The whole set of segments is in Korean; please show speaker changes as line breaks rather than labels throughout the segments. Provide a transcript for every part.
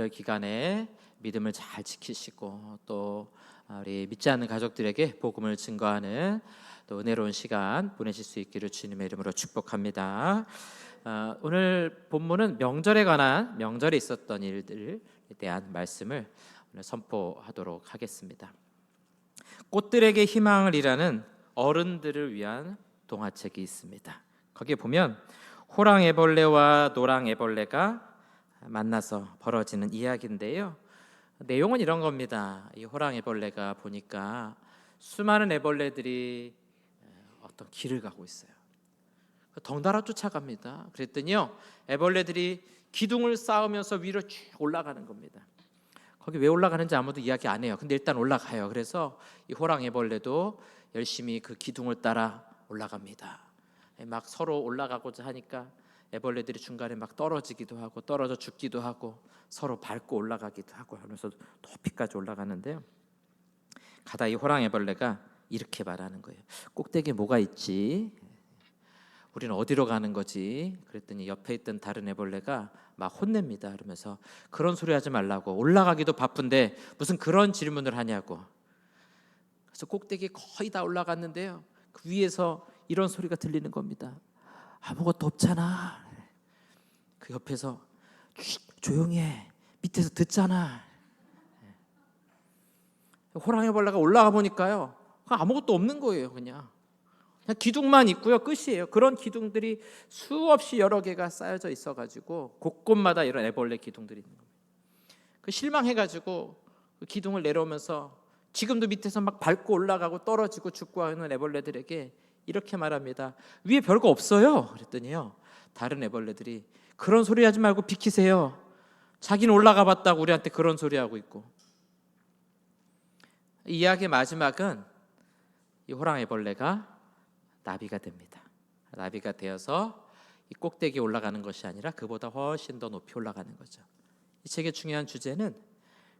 명절 기간에 믿음을 잘 지키시고 또 우리 믿지 않는 가족들에게 복음을 증거하는 또 은혜로운 시간 보내실 수 있기를 주님의 이름으로 축복합니다. 오늘 본문은 명절에 관한 명절에 있었던 일들에 대한 말씀을 오늘 선포하도록 하겠습니다. 꽃들에게 희망을이라는 어른들을 위한 동화책이 있습니다. 거기에 보면 호랑애벌레와 노랑애벌레가 만나서 벌어지는 이야기인데요. 내용은 이런 겁니다. 이 호랑애벌레가 보니까 수많은 애벌레들이 어떤 길을 가고 있어요. 덩달아 쫓아갑니다. 그랬더니요, 애벌레들이 기둥을 쌓으면서 위로 쭉 올라가는 겁니다. 거기 왜 올라가는지 아무도 이야기 안 해요. 근데 일단 올라가요. 그래서 이 호랑애벌레도 열심히 그 기둥을 따라 올라갑니다. 막 서로 올라가고자 하니까 애벌레들이 중간에 막 떨어지기도 하고 떨어져 죽기도 하고 서로 밟고 올라가기도 하고 하면서 높이까지 올라가는데요. 가다 이 호랑애벌레가 이렇게 말하는 거예요. 꼭대기에 뭐가 있지? 우리는 어디로 가는 거지? 그랬더니 옆에 있던 다른 애벌레가 막 혼냅니다. 그러면서 그런 소리 하지 말라고, 올라가기도 바쁜데 무슨 그런 질문을 하냐고. 그래서 꼭대기에 거의 다 올라갔는데요, 그 위에서 이런 소리가 들리는 겁니다. 아무것도 없잖아. 그 옆에서 조용히 해, 밑에서 듣잖아. 호랑이벌레가 올라가 보니까요, 아무것도 없는 거예요. 그냥 기둥만 있고요, 끝이에요. 그런 기둥들이 수없이 여러 개가 쌓여져 있어가지고 곳곳마다 이런 애벌레 기둥들이 있는 겁니다. 그 실망해가지고 그 기둥을 내려오면서 지금도 밑에서 막 밟고 올라가고 떨어지고 죽고 하는 애벌레들에게 이렇게 말합니다. 위에 별거 없어요. 그랬더니요, 다른 애벌레들이 그런 소리 하지 말고 비키세요. 자기는 올라가 봤다고 우리한테 그런 소리 하고 있고. 이 이야기의 마지막은 이 호랑이벌레가 나비가 됩니다. 나비가 되어서 이 꼭대기에 올라가는 것이 아니라 그보다 훨씬 더 높이 올라가는 거죠. 이 책의 중요한 주제는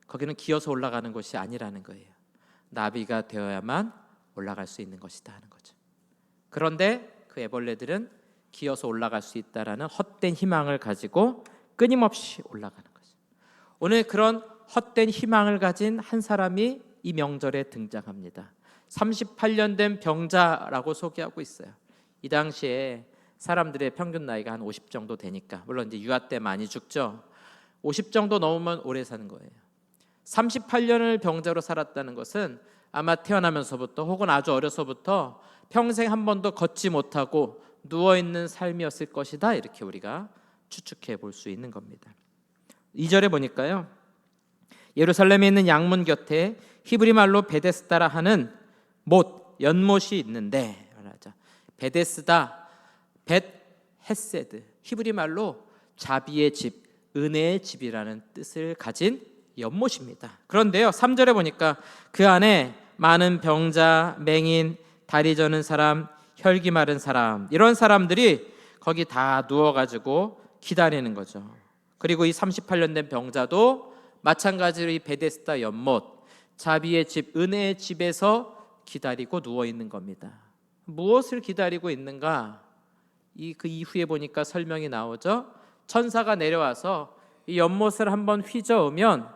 거기는 기어서 올라가는 것이 아니라는 거예요. 나비가 되어야만 올라갈 수 있는 것이다 하는 거죠. 그런데 그 애벌레들은 기어서 올라갈 수 있다라는 헛된 희망을 가지고 끊임없이 올라가는 거죠. 오늘 그런 헛된 희망을 가진 한 사람이 이 명절에 등장합니다. 38년 된 병자라고 소개하고 있어요. 이 당시에 사람들의 평균 나이가 한 50 정도 되니까, 물론 이제 유아 때 많이 죽죠. 50 정도 넘으면 오래 사는 거예요. 38년을 병자로 살았다는 것은 아마 태어나면서부터 혹은 아주 어려서부터 평생 한 번도 걷지 못하고 누워있는 삶이었을 것이다, 이렇게 우리가 추측해 볼 수 있는 겁니다. 2절에 보니까요, 예루살렘에 있는 양문 곁에 히브리 말로 베데스다라 하는 못, 연못이 있는데, 베데스다, 벳헤세드, 히브리 말로 자비의 집, 은혜의 집이라는 뜻을 가진 연못입니다. 그런데요, 3절에 보니까 그 안에 많은 병자, 맹인, 다리 저는 사람, 혈기 마른 사람, 이런 사람들이 거기 다 누워가지고 기다리는 거죠. 그리고 이 38년 된 병자도 마찬가지로 이 베데스다 연못, 자비의 집, 은혜의 집에서 기다리고 누워 있는 겁니다. 무엇을 기다리고 있는가? 그 이후에 보니까 설명이 나오죠. 천사가 내려와서 이 연못을 한번 휘저으면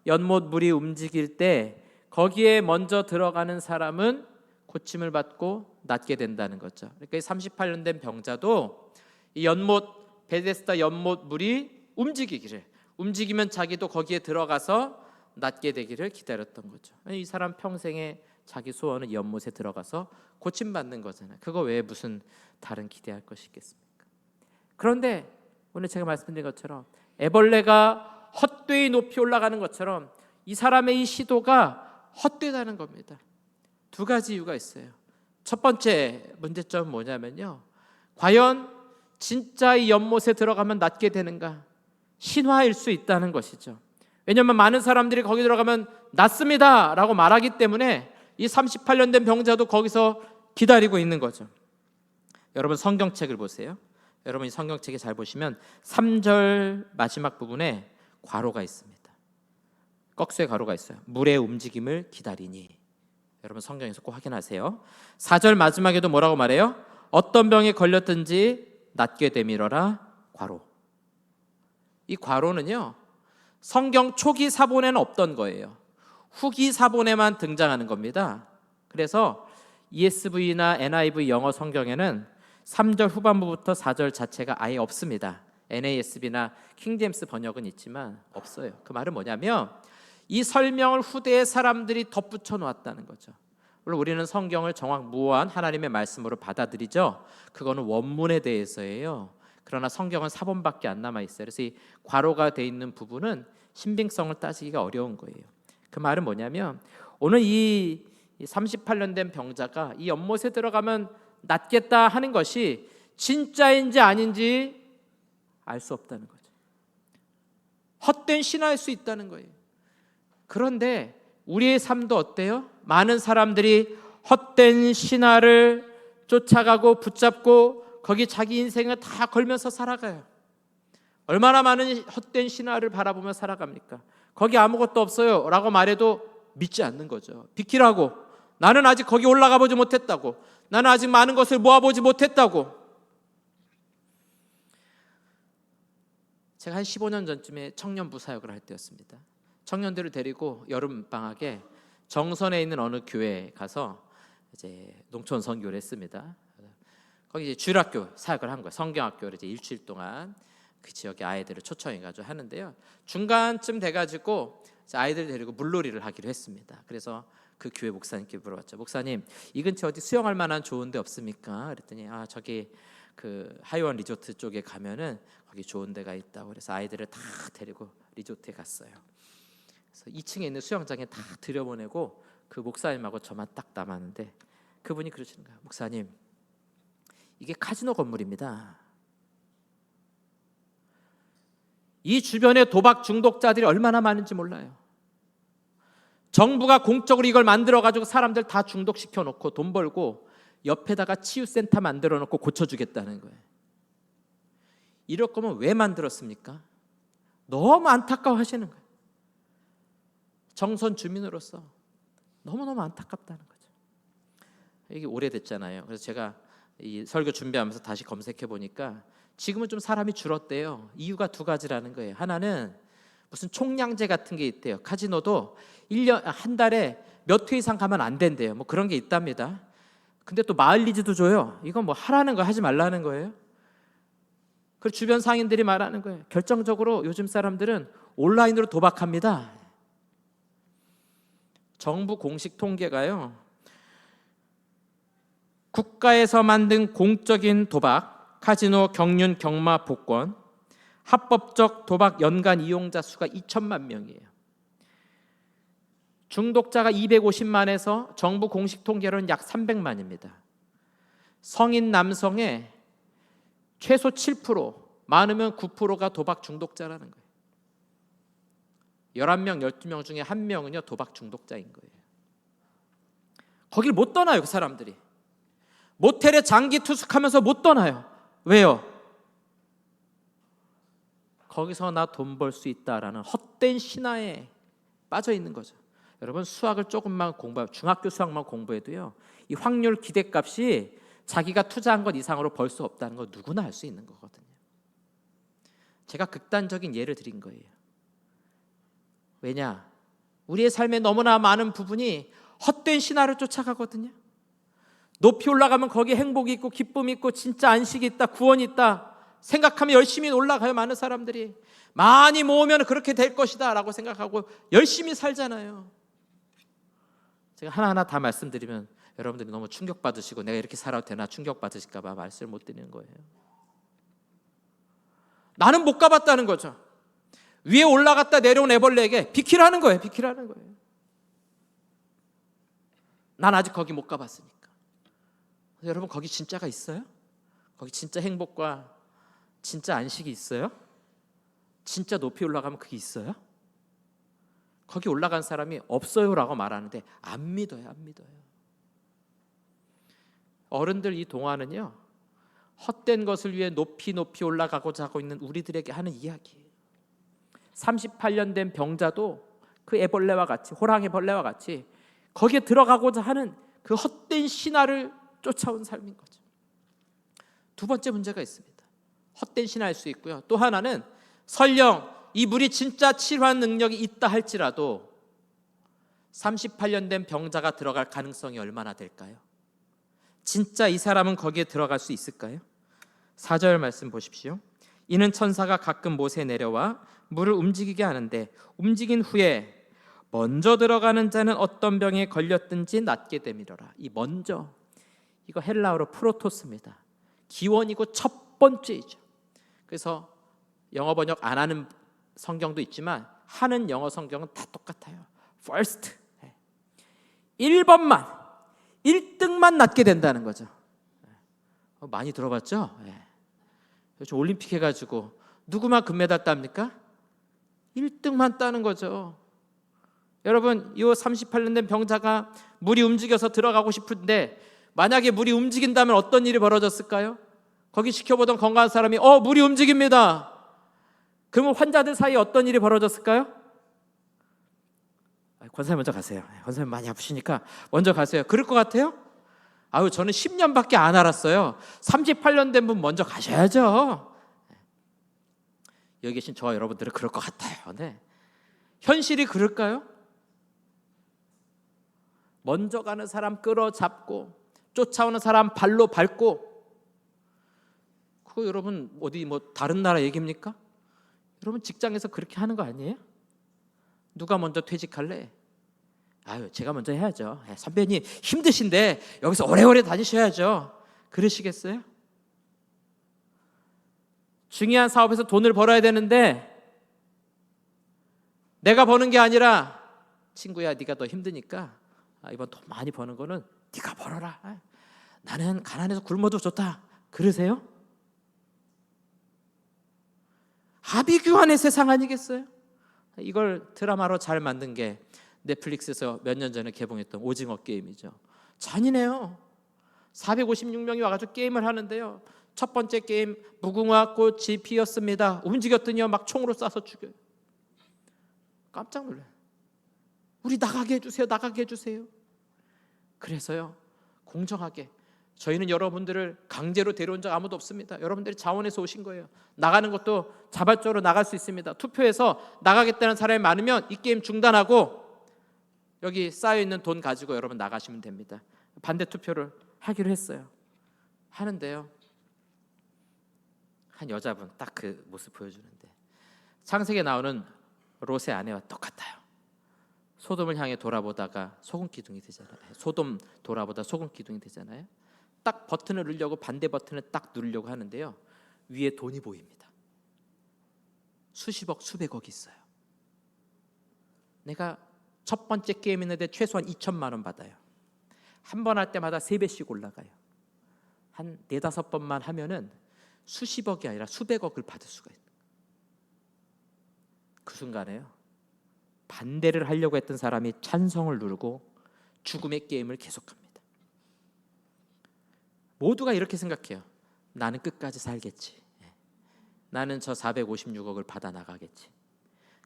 연못 물이 움직일 때 거기에 먼저 들어가는 사람은 고침을 받고 낫게 된다는 거죠. 그러니까 이 38년 된 병자도 이 연못, 베데스다 연못 물이 움직이면 자기도 거기에 들어가서 낫게 되기를 기다렸던 거죠. 이 사람 평생에 자기 소원은 연못에 들어가서 고침받는 거잖아요. 그거 외에 무슨 다른 기대할 것이 있겠습니까? 그런데 오늘 제가 말씀드린 것처럼 애벌레가 헛되이 높이 올라가는 것처럼 이 사람의 이 시도가 헛되다는 겁니다. 두 가지 이유가 있어요. 첫 번째 문제점은 뭐냐면요, 과연 진짜 이 연못에 들어가면 낫게 되는가? 신화일 수 있다는 것이죠. 왜냐하면 많은 사람들이 거기 들어가면 낫습니다 라고 말하기 때문에 이 38년 된 병자도 거기서 기다리고 있는 거죠. 여러분 성경책을 보세요. 여러분 이 성경책에 잘 보시면 3절 마지막 부분에 괄호가 있습니다. 꺽쇠 괄호가 있어요. 물의 움직임을 기다리니. 여러분 성경에서 꼭 확인하세요. 4절 마지막에도 뭐라고 말해요? 어떤 병에 걸렸든지 낫게 되밀어라, 괄호. 이 괄호는요, 성경 초기 사본에는 없던 거예요. 후기 사본에만 등장하는 겁니다. 그래서 ESV나 NIV 영어 성경에는 3절 후반부부터 4절 자체가 아예 없습니다. NASB나 킹제임스 번역은 있지만 없어요. 그 말은 뭐냐면 이 설명을 후대의 사람들이 덧붙여 놓았다는 거죠. 물론 우리는 성경을 정확무한 하나님의 말씀으로 받아들이죠. 그거는 원문에 대해서예요. 그러나 성경은 사본밖에 안 남아 있어요. 그래서 이 괄호가 돼 있는 부분은 신빙성을 따지기가 어려운 거예요. 그 말은 뭐냐면 오늘 이 38년 된 병자가 이 연못에 들어가면 낫겠다 하는 것이 진짜인지 아닌지 알 수 없다는 거죠. 헛된 신화일 수 있다는 거예요. 그런데 우리의 삶도 어때요? 많은 사람들이 헛된 신화를 쫓아가고 붙잡고 거기 자기 인생을 다 걸면서 살아가요. 얼마나 많은 헛된 신화를 바라보며 살아갑니까? 거기 아무것도 없어요 라고 말해도 믿지 않는 거죠. 비키라고. 나는 아직 거기 올라가 보지 못했다고. 나는 아직 많은 것을 모아보지 못했다고. 제가 한 15년 전쯤에 청년부 사역을 할 때였습니다. 청년들을 데리고 여름방학에 정선에 있는 어느 교회에 가서 이제 농촌 선교를 했습니다. 거기 이제 주일학교 사역을 한 거예요. 성경학교를 이제 일주일 동안 그 지역의 아이들을 초청해가지고 하는데요. 중간쯤 돼가지고 아이들 데리고 물놀이를 하기로 했습니다. 그래서 그 교회 목사님께 물어봤죠. 목사님, 이 근처 어디 수영할 만한 좋은 데 없습니까? 그랬더니 저기 그 하이원 리조트 쪽에 가면은 거기 좋은 데가 있다고. 그래서 아이들을 다 데리고 리조트에 갔어요. 그래서 2층에 있는 수영장에 다 들여보내고 그 목사님하고 저만 딱 남았는데 그분이 그러시는 거예요. 목사님, 이게 카지노 건물입니다. 이 주변에 도박 중독자들이 얼마나 많은지 몰라요. 정부가 공적으로 이걸 만들어가지고 사람들 다 중독시켜 놓고 돈 벌고 옆에다가 치유센터 만들어 놓고 고쳐주겠다는 거예요. 이럴 거면 왜 만들었습니까? 너무 안타까워하시는 거예요. 정선 주민으로서 너무너무 안타깝다는 거죠. 이게 오래됐잖아요. 그래서 제가 이 설교 준비하면서 다시 검색해 보니까 지금은 좀 사람이 줄었대요. 이유가 두 가지라는 거예요. 하나는 무슨 총량제 같은 게 있대요. 카지노도 1년 한 달에 몇 회 이상 가면 안 된대요. 뭐 그런 게 있답니다. 근데 또 마일리지도 줘요. 이건 뭐 하라는 거 하지 말라는 거예요. 그 주변 상인들이 말하는 거예요. 결정적으로 요즘 사람들은 온라인으로 도박합니다. 정부 공식 통계가요. 국가에서 만든 공적인 도박, 카지노, 경륜, 경마, 복권, 합법적 도박 연간 이용자 수가 2천만 명이에요. 중독자가 250만에서 정부 공식 통계로는 약 300만입니다. 성인 남성의 최소 7%, 많으면 9%가 도박 중독자라는 거예요. 11명, 12명 중에 1명은요 도박 중독자인 거예요. 거길 못 떠나요. 그 사람들이 모텔에 장기 투숙하면서 못 떠나요. 왜요? 거기서 나 돈 벌 수 있다라는 헛된 신화에 빠져 있는 거죠. 여러분, 수학을 조금만 공부하면, 중학교 수학만 공부해도요 이 확률 기대값이 자기가 투자한 것 이상으로 벌 수 없다는 거 누구나 알 수 있는 거거든요. 제가 극단적인 예를 드린 거예요. 왜냐? 우리의 삶에 너무나 많은 부분이 헛된 신화를 쫓아가거든요. 높이 올라가면 거기에 행복이 있고 기쁨이 있고 진짜 안식이 있다, 구원이 있다 생각하면 열심히 올라가요. 많은 사람들이 많이 모으면 그렇게 될 것이다 라고 생각하고 열심히 살잖아요. 제가 하나하나 다 말씀드리면 여러분들이 너무 충격받으시고 내가 이렇게 살아도 되나 충격받으실까 봐 말씀을 못 드리는 거예요. 나는 못 가봤다는 거죠. 위에 올라갔다 내려온 애벌레에게 비키라는 거예요. 비키라는 거예요. 난 아직 거기 못 가봤으니까. 여러분, 거기 진짜가 있어요? 거기 진짜 행복과 진짜 안식이 있어요? 진짜 높이 올라가면 그게 있어요? 거기 올라간 사람이 없어요라고 말하는데 안 믿어요. 안 믿어요. 어른들 이 동화는요 헛된 것을 위해 높이 높이 올라가고자 하고 있는 우리들에게 하는 이야기예요. 38년 된 병자도 그 애벌레와 같이, 호랑이 벌레와 같이 거기에 들어가고자 하는 그 헛된 신화를 쫓아온 삶인 거죠. 두 번째 문제가 있습니다. 헛된 신화일 수 있고요. 또 하나는 설령 이 물이 진짜 치료하는 능력이 있다 할지라도 38년 된 병자가 들어갈 가능성이 얼마나 될까요? 진짜 이 사람은 거기에 들어갈 수 있을까요? 4절 말씀 보십시오. 이는 천사가 가끔 못에 내려와 물을 움직이게 하는데 움직인 후에 먼저 들어가는 자는 어떤 병에 걸렸든지 낫게 되미러라. 이 먼저, 이거 헬라어로 프로토스입니다. 기원이고 첫 번째이죠. 그래서 영어 번역 안 하는 성경도 있지만 하는 영어 성경은 다 똑같아요. first, 1번만 1등만 낫게 된다는 거죠. 많이 들어봤죠? 요즘 올림픽 해가지고 누구만 금메달 땁니까? 1등만 따는 거죠. 여러분, 이 38년 된 병자가 물이 움직여서 들어가고 싶은데 만약에 물이 움직인다면 어떤 일이 벌어졌을까요? 거기 지켜보던 건강한 사람이 물이 움직입니다. 그러면 환자들 사이에 어떤 일이 벌어졌을까요? 권사님 먼저 가세요. 권사님 많이 아프시니까 먼저 가세요. 그럴 것 같아요? 저는 10년밖에 안 알았어요. 38년 된 분 먼저 가셔야죠. 여기 계신 저와 여러분들은 그럴 것 같아요. 네. 현실이 그럴까요? 먼저 가는 사람 끌어잡고 쫓아오는 사람 발로 밟고, 그거 여러분 어디 다른 나라 얘기입니까? 여러분 직장에서 그렇게 하는 거 아니에요? 누가 먼저 퇴직할래? 제가 먼저 해야죠. 선배님 힘드신데 여기서 오래오래 다니셔야죠. 그러시겠어요? 중요한 사업에서 돈을 벌어야 되는데 내가 버는 게 아니라 친구야 네가 더 힘드니까 이번 돈 많이 버는 거는 네가 벌어라. 나는 가난해서 굶어도 좋다. 그러세요? 아비규환의 세상 아니겠어요? 이걸 드라마로 잘 만든 게 넷플릭스에서 몇 년 전에 개봉했던 오징어 게임이죠. 잔인해요. 456명이 와가지고 게임을 하는데요. 첫 번째 게임 무궁화 꽃이 피었습니다. 움직였더니요 막 총으로 쏴서 죽여요. 깜짝 놀라요. 우리 나가게 해주세요. 나가게 해주세요. 그래서요 공정하게, 저희는 여러분들을 강제로 데려온 적 아무도 없습니다. 여러분들이 자원해서 오신 거예요. 나가는 것도 자발적으로 나갈 수 있습니다. 투표해서 나가겠다는 사람이 많으면 이 게임 중단하고 여기 쌓여있는 돈 가지고 여러분 나가시면 됩니다. 반대 투표를 하기로 했어요. 하는데요 한 여자분 딱 그 모습 보여주는데, 창세기에 나오는 롯의 아내와 똑같아요. 소돔을 향해 돌아보다가 소금 기둥이 되잖아요. 소돔 돌아보다 소금 기둥이 되잖아요. 딱 버튼을 누르려고 반대 버튼을 딱 누르려고 하는데요 위에 돈이 보입니다. 수십억 수백억이 있어요. 내가 첫 번째 게임 했는데 최소한 2천만 원 받아요. 한 번 할 때마다 3배씩 올라가요. 한 4-5번만 하면은 수십억이 아니라 수백억을 받을 수가 있어요. 그 순간에요 반대를 하려고 했던 사람이 찬성을 누르고 죽음의 게임을 계속합니다. 모두가 이렇게 생각해요. 나는 끝까지 살겠지. 나는 저 456억을 받아 나가겠지.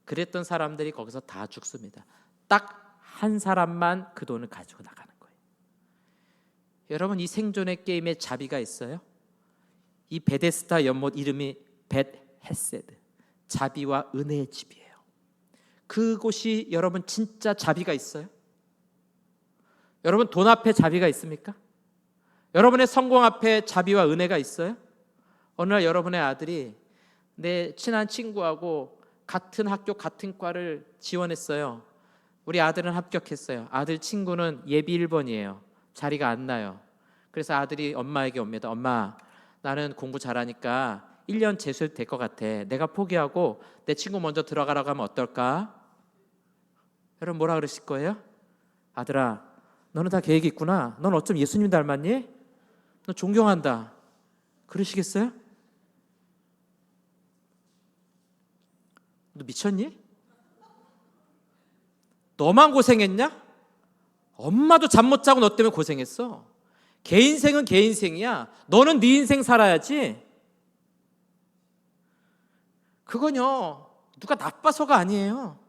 그랬던 사람들이 거기서 다 죽습니다. 딱 한 사람만 그 돈을 가지고 나가는 거예요. 여러분, 이 생존의 게임에 자비가 있어요? 이 베데스다 연못 이름이 벳헤세드, 자비와 은혜의 집이에요. 그곳이 여러분 진짜 자비가 있어요? 여러분 돈 앞에 자비가 있습니까? 여러분의 성공 앞에 자비와 은혜가 있어요? 어느 날 여러분의 아들이 내 친한 친구하고 같은 학교 같은 과를 지원했어요. 우리 아들은 합격했어요. 아들 친구는 예비 1번이에요. 자리가 안 나요. 그래서 아들이 엄마에게 옵니다. 엄마, 나는 공부 잘하니까 1년 재수해도 될 것 같아. 내가 포기하고 내 친구 먼저 들어가라고 하면 어떨까? 여러분 뭐라 그러실 거예요? 아들아, 너는 다 계획이 있구나. 넌 어쩜 예수님 닮았니? 너 존경한다. 그러시겠어요? 너 미쳤니? 너만 고생했냐? 엄마도 잠 못 자고 너 때문에 고생했어. 걔 인생은 걔 인생이야. 너는 네 인생 살아야지. 그건요 누가 나빠서가 아니에요.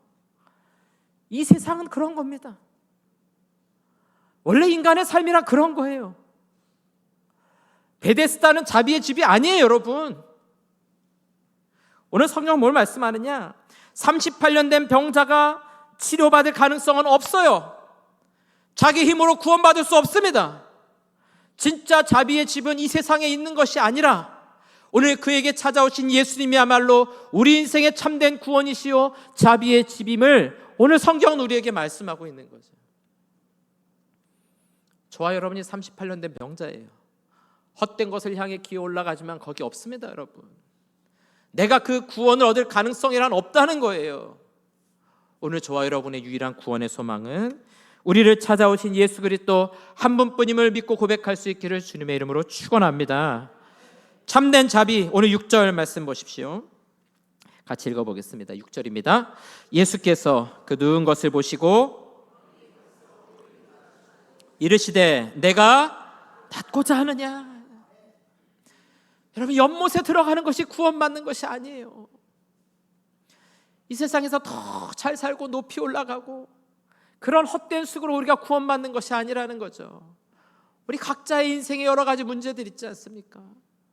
이 세상은 그런 겁니다. 원래 인간의 삶이란 그런 거예요. 베데스다는 자비의 집이 아니에요, 여러분. 오늘 성경은 뭘 말씀하느냐? 38년 된 병자가 치료받을 가능성은 없어요. 자기 힘으로 구원받을 수 없습니다. 진짜 자비의 집은 이 세상에 있는 것이 아니라 오늘 그에게 찾아오신 예수님이야말로 우리 인생의 참된 구원이시요 자비의 집임을 오늘 성경은 우리에게 말씀하고 있는 거죠. 저와 여러분이 38년 된 병자예요. 헛된 것을 향해 기어 올라가지만 거기 없습니다, 여러분. 내가 그 구원을 얻을 가능성이란 없다는 거예요. 오늘 저와 여러분의 유일한 구원의 소망은 우리를 찾아오신 예수 그리스도 한 분뿐임을 믿고 고백할 수 있기를 주님의 이름으로 축원합니다. 참된 자비, 오늘 6절 말씀 보십시오. 같이 읽어보겠습니다. 6절입니다. 예수께서 그 누운 것을 보시고 이르시되 내가 낫고자 하느냐. 여러분, 연못에 들어가는 것이 구원받는 것이 아니에요. 이 세상에서 더 잘 살고 높이 올라가고 그런 헛된 수고로 우리가 구원받는 것이 아니라는 거죠. 우리 각자의 인생에 여러 가지 문제들 있지 않습니까?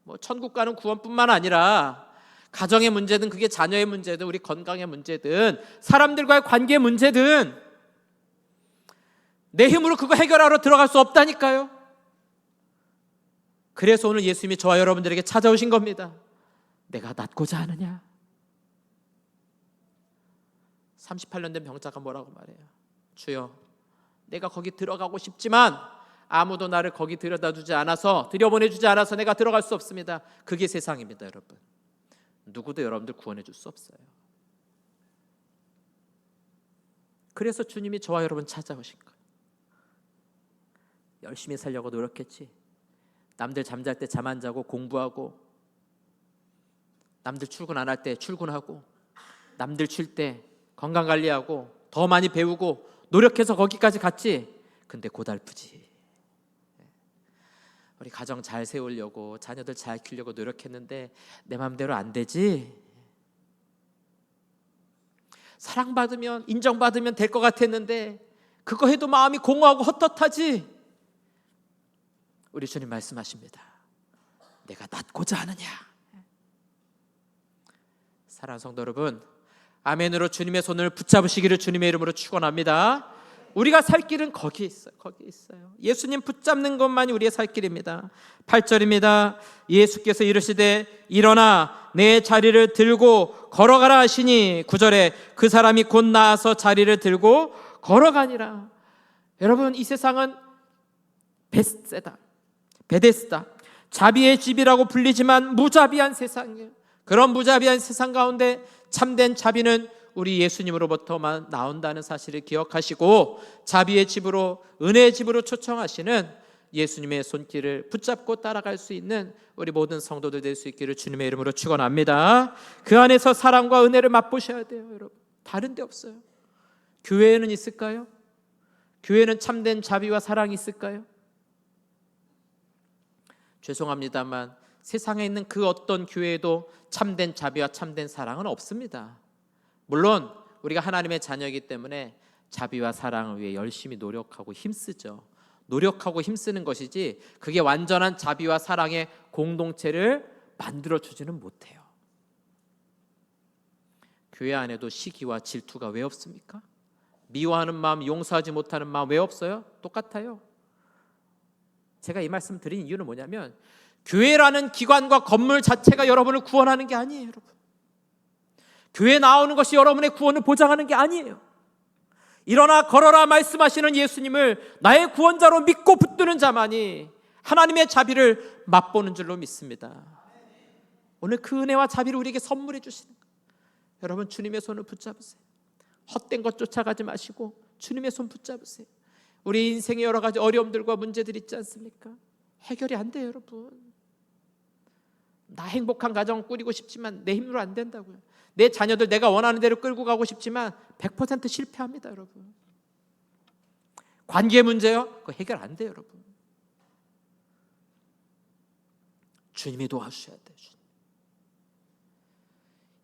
뭐 천국 가는 구원뿐만 아니라 가정의 문제든 그게 자녀의 문제든 우리 건강의 문제든 사람들과의 관계의 문제든 내 힘으로 그거 해결하러 들어갈 수 없다니까요. 그래서 오늘 예수님이 저와 여러분들에게 찾아오신 겁니다. 내가 낫고자 하느냐. 38년 된 병자가 뭐라고 말해요? 주여, 내가 거기 들어가고 싶지만 아무도 나를 거기 들여다주지 않아서, 들여보내주지 않아서 내가 들어갈 수 없습니다. 그게 세상입니다, 여러분. 누구도 여러분들 구원해 줄 수 없어요. 그래서 주님이 저와 여러분 찾아오신 거예요. 열심히 살려고 노력했지. 남들 잠잘 때 잠 안 자고 공부하고, 남들 출근 안 할 때 출근하고, 남들 쉴 때 건강관리하고 더 많이 배우고 노력해서 거기까지 갔지. 근데 고달프지. 우리 가정 잘 세우려고, 자녀들 잘 키우려고 노력했는데 내 마음대로 안 되지. 사랑받으면, 인정받으면 될 것 같았는데 그거 해도 마음이 공허하고 헛헛하지. 우리 주님 말씀하십니다. 내가 낫고자 하느냐. 사랑하는 성도 여러분, 아멘으로 주님의 손을 붙잡으시기를 주님의 이름으로 축원합니다. 우리가 살 길은 거기 있어요. 거기 있어요. 예수님 붙잡는 것만이 우리의 살 길입니다. 8절입니다. 예수께서 이르시되 일어나 내 자리를 들고 걸어가라 하시니 9절에 그 사람이 곧 나아서 자리를 들고 걸어가니라. 여러분, 이 세상은 베데스다, 자비의 집이라고 불리지만 무자비한 세상이에요. 그런 무자비한 세상 가운데 참된 자비는 우리 예수님으로부터만 나온다는 사실을 기억하시고 자비의 집으로, 은혜의 집으로 초청하시는 예수님의 손길을 붙잡고 따라갈 수 있는 우리 모든 성도들 될 수 있기를 주님의 이름으로 축원합니다. 그 안에서 사랑과 은혜를 맛보셔야 돼요, 여러분. 다른 데 없어요. 교회에는 있을까요? 교회는 참된 자비와 사랑이 있을까요? 죄송합니다만 세상에 있는 그 어떤 교회에도 참된 자비와 참된 사랑은 없습니다. 물론 우리가 하나님의 자녀이기 때문에 자비와 사랑을 위해 열심히 노력하고 힘쓰죠. 노력하고 힘쓰는 것이지 그게 완전한 자비와 사랑의 공동체를 만들어주지는 못해요. 교회 안에도 시기와 질투가 왜 없습니까? 미워하는 마음, 용서하지 못하는 마음 왜 없어요? 똑같아요. 제가 이 말씀 드린 이유는 뭐냐면 교회라는 기관과 건물 자체가 여러분을 구원하는 게 아니에요, 여러분. 교회 나오는 것이 여러분의 구원을 보장하는 게 아니에요. 일어나 걸어라 말씀하시는 예수님을 나의 구원자로 믿고 붙드는 자만이 하나님의 자비를 맛보는 줄로 믿습니다. 오늘 그 은혜와 자비를 우리에게 선물해 주시는 거예요. 여러분, 주님의 손을 붙잡으세요. 헛된 것 쫓아가지 마시고 주님의 손 붙잡으세요. 우리 인생에 여러 가지 어려움들과 문제들이 있지 않습니까? 해결이 안 돼요, 여러분. 나 행복한 가정 꾸리고 싶지만 내 힘으로 안 된다고요. 내 자녀들 내가 원하는 대로 끌고 가고 싶지만 100% 실패합니다, 여러분. 관계 문제요? 그거 해결 안 돼요, 여러분. 주님이 도와주셔야 돼요. 주님.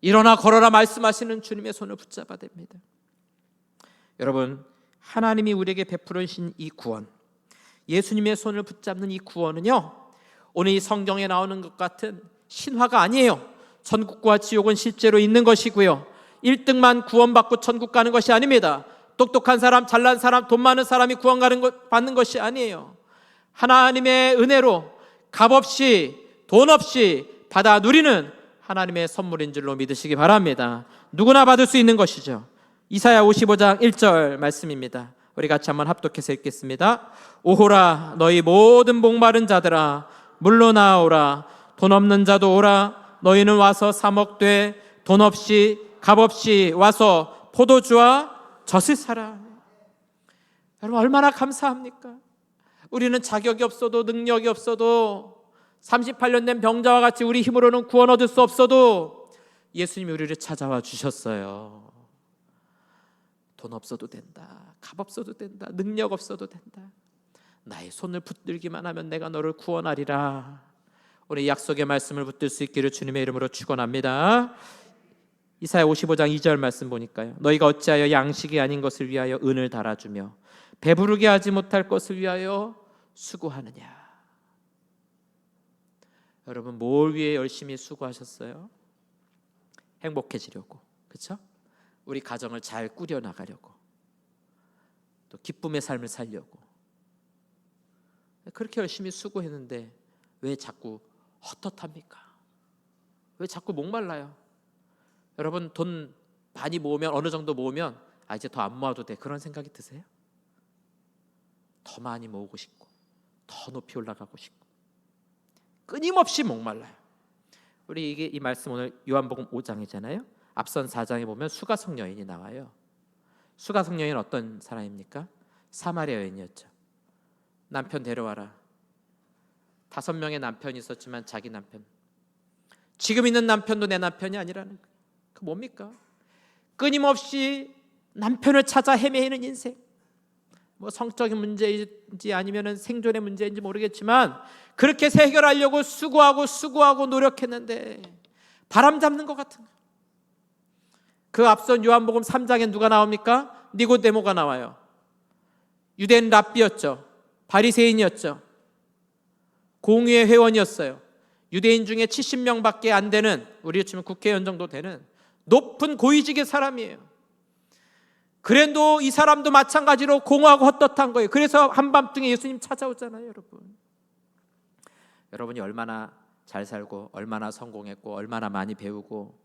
일어나 걸어라 말씀하시는 주님의 손을 붙잡아야 됩니다. 여러분, 하나님이 우리에게 베풀으신 이 구원, 예수님의 손을 붙잡는 이 구원은요, 오늘 이 성경에 나오는 것 같은 신화가 아니에요. 천국과 지옥은 실제로 있는 것이고요, 1등만 구원받고 천국 가는 것이 아닙니다. 똑똑한 사람, 잘난 사람, 돈 많은 사람이 구원 받는 것이 아니에요. 하나님의 은혜로 값없이 돈 없이 받아 누리는 하나님의 선물인 줄로 믿으시기 바랍니다. 누구나 받을 수 있는 것이죠. 이사야 55장 1절 말씀입니다. 우리 같이 한번 합독해서 읽겠습니다. 오호라 너희 모든 목마른 자들아 물로 나오라. 돈 없는 자도 오라. 너희는 와서 사 먹되 돈 없이 값없이 와서 포도주와 젖을 사라. 여러분 얼마나 감사합니까? 우리는 자격이 없어도 능력이 없어도 38년 된 병자와 같이 우리 힘으로는 구원 얻을 수 없어도 예수님이 우리를 찾아와 주셨어요. 돈 없어도 된다, 값 없어도 된다, 능력 없어도 된다. 나의 손을 붙들기만 하면 내가 너를 구원하리라. 오늘 약속의 말씀을 붙들 수 있기를 주님의 이름으로 축원합니다. 이사야 55장 2절 말씀 보니까요, 너희가 어찌하여 양식이 아닌 것을 위하여 은을 달아주며 배부르게 하지 못할 것을 위하여 수고하느냐. 여러분 뭘 위해 열심히 수고하셨어요? 행복해지려고, 그렇죠? 우리 가정을 잘 꾸려나가려고, 또 기쁨의 삶을 살려고 그렇게 열심히 수고했는데 왜 자꾸 헛헛합니까? 왜 자꾸 목말라요? 여러분 돈 많이 모으면, 어느 정도 모으면 이제 더 안 모아도 돼, 그런 생각이 드세요? 더 많이 모으고 싶고 더 높이 올라가고 싶고 끊임없이 목말라요. 우리 이 말씀 오늘 요한복음 5장이잖아요. 앞선 4장에 보면 수가성 여인이 나와요. 수가성 여인은 어떤 사람입니까? 사마리아 여인이었죠. 남편 데려와라. 5명의 남편이 있었지만 자기 남편, 지금 있는 남편도 내 남편이 아니라는 거예요. 그 뭡니까? 끊임없이 남편을 찾아 헤매이는 인생. 뭐 성적인 문제인지 아니면 생존의 문제인지 모르겠지만 그렇게 해결하려고 수고하고 노력했는데 바람 잡는 것 같은 거예요. 그 앞선 요한복음 3장에 누가 나옵니까? 니고데모가 나와요. 유대인 랍비였죠. 바리새인이었죠. 공의회 회원이었어요. 유대인 중에 70명밖에 안 되는, 우리로 치면 국회의원 정도 되는 높은 고위직의 사람이에요. 그래도 이 사람도 마찬가지로 공허하고 헛헛한 거예요. 그래서 한밤중에 예수님 찾아오잖아요. 여러분이 얼마나 잘 살고 얼마나 성공했고 얼마나 많이 배우고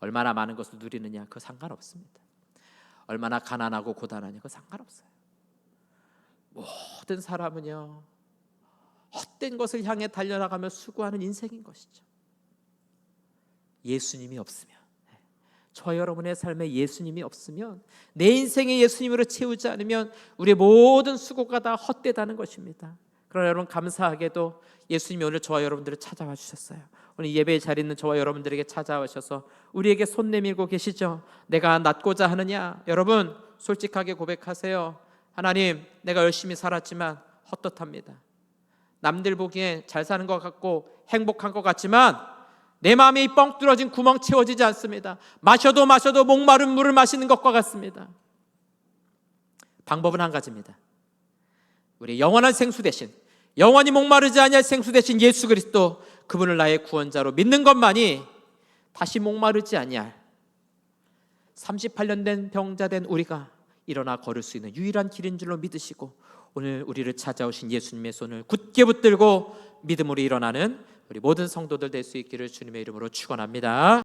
얼마나 많은 것을 누리느냐, 그거 상관없습니다. 얼마나 가난하고 고단하냐, 그거 상관없어요. 모든 사람은요 헛된 것을 향해 달려나가며 수고하는 인생인 것이죠. 예수님이 없으면, 저 여러분의 삶에 예수님이 없으면, 내 인생에 예수님으로 채우지 않으면 우리의 모든 수고가 다 헛되다는 것입니다. 그러나 여러분 감사하게도 예수님이 오늘 저와 여러분들을 찾아와 주셨어요. 오늘 예배에 자리 있는 저와 여러분들에게 찾아오셔서 우리에게 손 내밀고 계시죠. 내가 낫고자 하느냐? 여러분 솔직하게 고백하세요. 하나님, 내가 열심히 살았지만 헛헛합니다. 남들 보기에 잘 사는 것 같고 행복한 것 같지만 내 마음에 이 뻥 뚫어진 구멍 채워지지 않습니다. 마셔도 목마른 물을 마시는 것과 같습니다. 방법은 한 가지입니다. 우리 영원한 생수 대신, 영원히 목마르지 아니할 생수 대신 예수 그리스도, 그분을 나의 구원자로 믿는 것만이 다시 목마르지 아니할, 38년 된 병자 된 우리가 일어나 걸을 수 있는 유일한 길인 줄로 믿으시고, 오늘 우리를 찾아오신 예수님의 손을 굳게 붙들고 믿음으로 일어나는 우리 모든 성도들 될 수 있기를 주님의 이름으로 축원합니다.